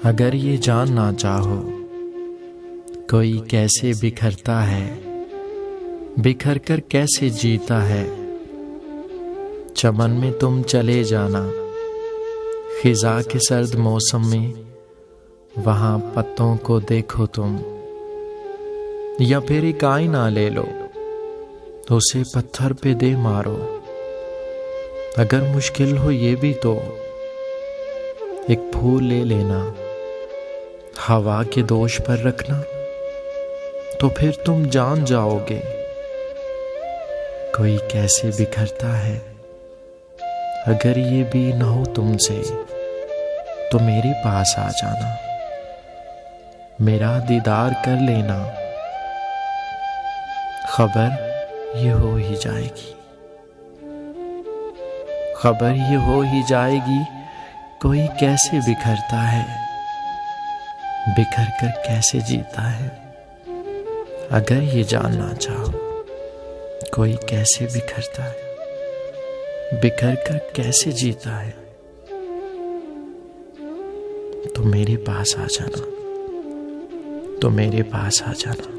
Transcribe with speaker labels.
Speaker 1: अगर ये जानना चाहो कोई कैसे बिखरता है, बिखर कर कैसे जीता है। चमन में तुम चले जाना, खिजा के सर्द मौसम में, वहां पत्तों को देखो तुम। या फिर एक आईना ले लो, तो उसे पत्थर पे दे मारो। अगर मुश्किल हो ये भी तो एक फूल ले लेना, हवा के दोष पर रखना, तो फिर तुम जान जाओगे कोई कैसे बिखरता है। अगर ये भी न हो तुमसे तो मेरे पास आ जाना, मेरा दीदार कर लेना, खबर ये हो ही जाएगी। खबर ये हो ही जाएगी कोई कैसे बिखरता है, बिखर कर कैसे जीता है। अगर ये जानना चाहो कोई कैसे बिखरता है, बिखर कर कैसे जीता है, तो मेरे पास आ जाना, तो मेरे पास आ जाना।